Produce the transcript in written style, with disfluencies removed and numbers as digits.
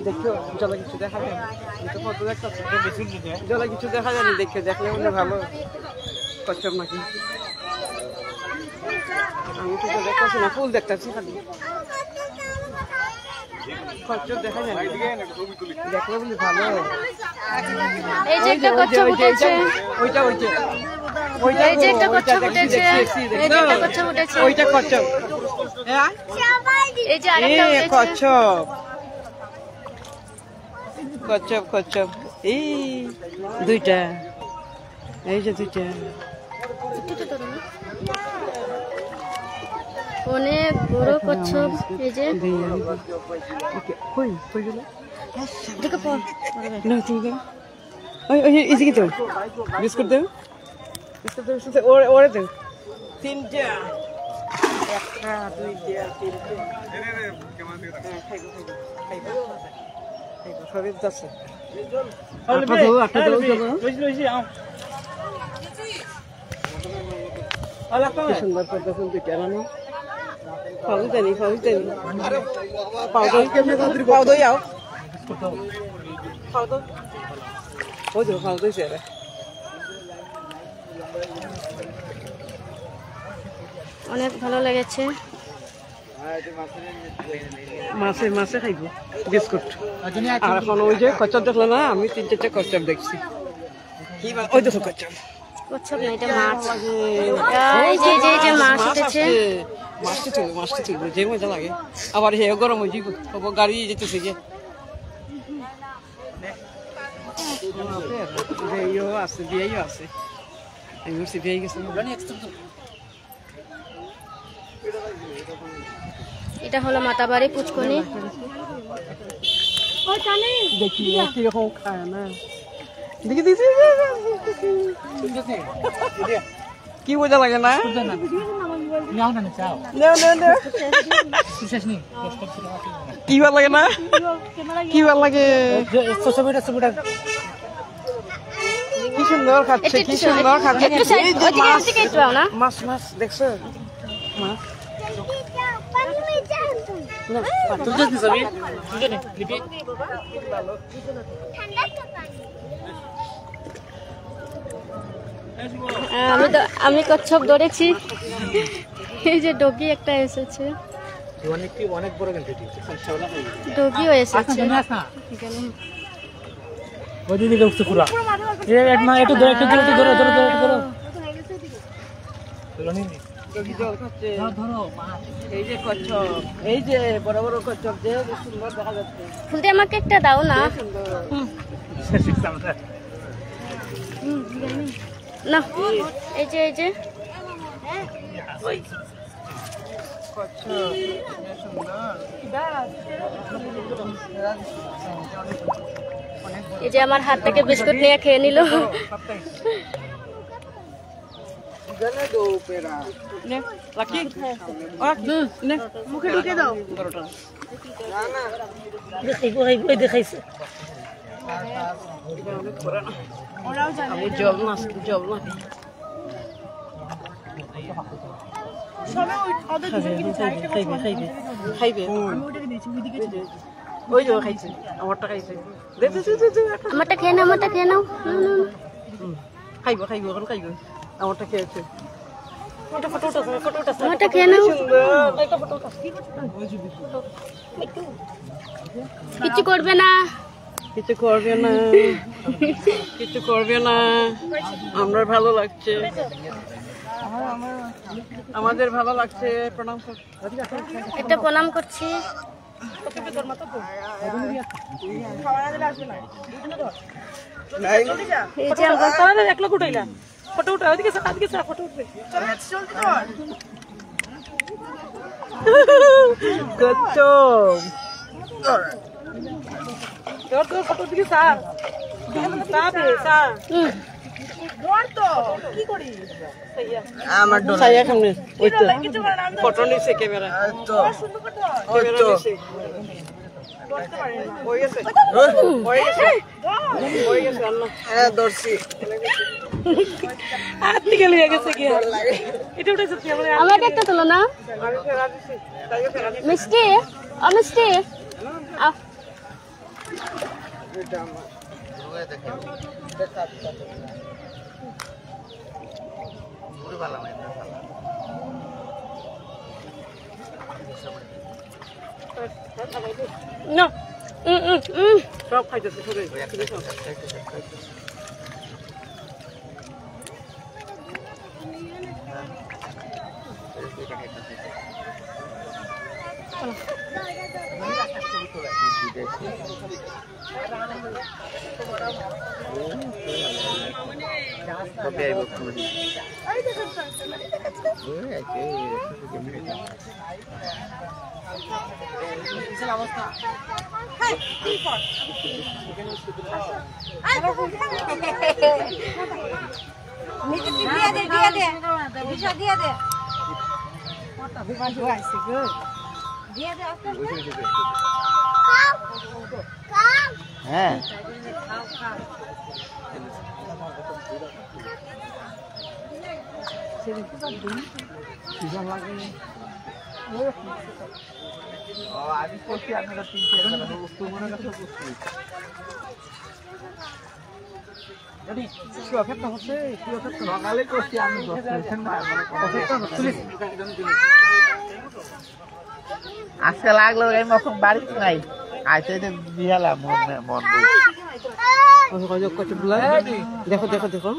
দেখো জলে কিছু দেখা যায় জলে কিছু দেখা যায়নি দেখে দেখলে মনে ভালো কচ্ছপ নাকি আমি তো দেখতেছি না ফুল দেখতেছি খালি কচ্ছপ দেখা যায় দেখলে বলে ভালো এই যে একটা কচ্ছপ উঠেছে ওইটা ওইটা এই যে একটা কচ্ছপ উঠেছে এই যে একটা কচ্ছপ উঠেছে ওইটা কচ্ছপ এই যে আরেকটা উঠেছে কচ্ছপ কচ্ছপ কচ্ছপ এই দুইটা এই যে দুইটা অনেক বড় কচ্ছপ এই যে কই কই গেল দেখো পর না তুমি ওই ওই ইজি কি তো বিস্কুট দাও বিস্কুট দাও ওরে ওরে দাও তিনটা একটা দুইটা তিনটা সবই যাচ্ছে সুন্দর করতে ফুল দুইটা না পাউডার দেনি পাউডার আও পাউডার ওই যে পাউডার সেরে অনেক ভালো লেগেছে মাছে মাছে খাইব বিস্কুট আর এখন ওই যে কচ্ছপ দেখলো না আমি 3-4টা কচ্ছপ দেখছি ওই দেখো কচ্ছপ কচ্ছপ না এটা মাছ এই যে মাছ উঠেছে মাছটা তুলবো যে মজা লাগে আবার হে গরম হয়ে যাব গাড়ি যেতেছে যে বিয়েও আছে ইউনিভার্সিটি বিয়ে গেছে এটা হলো মাতাবাড়ি পুচকনি দেখি কিরকম খায় না দেখি কি মজা লাগে না কি ভাল লাগে না কি ভাল লাগে কি সুন্দর খাচ্ছে কি সুন্দর খাচ্ছে মাছ মাছ দেখছো মাছ আমি কচ্ছপ ধরেছি এই যে ডগি একটা এসেছে অনেক বড় ডগিও এসেছে এই যে কচ্ছপ এই যে বড় বড় কচ্ছপ যে সুন্দর দেখা যাচ্ছে ফুলতে আমাকে একটা দাও না না এই যে এই যে আমার হাত থেকে বিস্কুট নিয়ে খেয়ে নিল মুখে ঢুকে দাও দেখাইছে জল না খাইবে ওই যে খাইছে আমারটা খাইছে আমারটা খেয়ে নাও খাইব এখন খাইব আমারটা খেয়েছে আমারটা খেয়ে নাও কিছু করবে না কিছু করবে না আমরা ভালো লাগছে আমাদের ভালো লাগছে প্রণাম একটা প্রণাম করছি ফটো উঠা ওদিকে ফটো উঠবে ফটো দিকে স্যার ফটো নিছে ক্যামেরা আমাকে একটা তোলো না মিষ্টি না সব খাইতেছে সবাই হ্যাঁ আমি করছি আপনারা তিনটে মনে কাছে করছি সকালে করছি আমি আজকে লাগলো মখন বাড়িতে নাই আইতে বিহালাম মন দেখো দেখো দেখো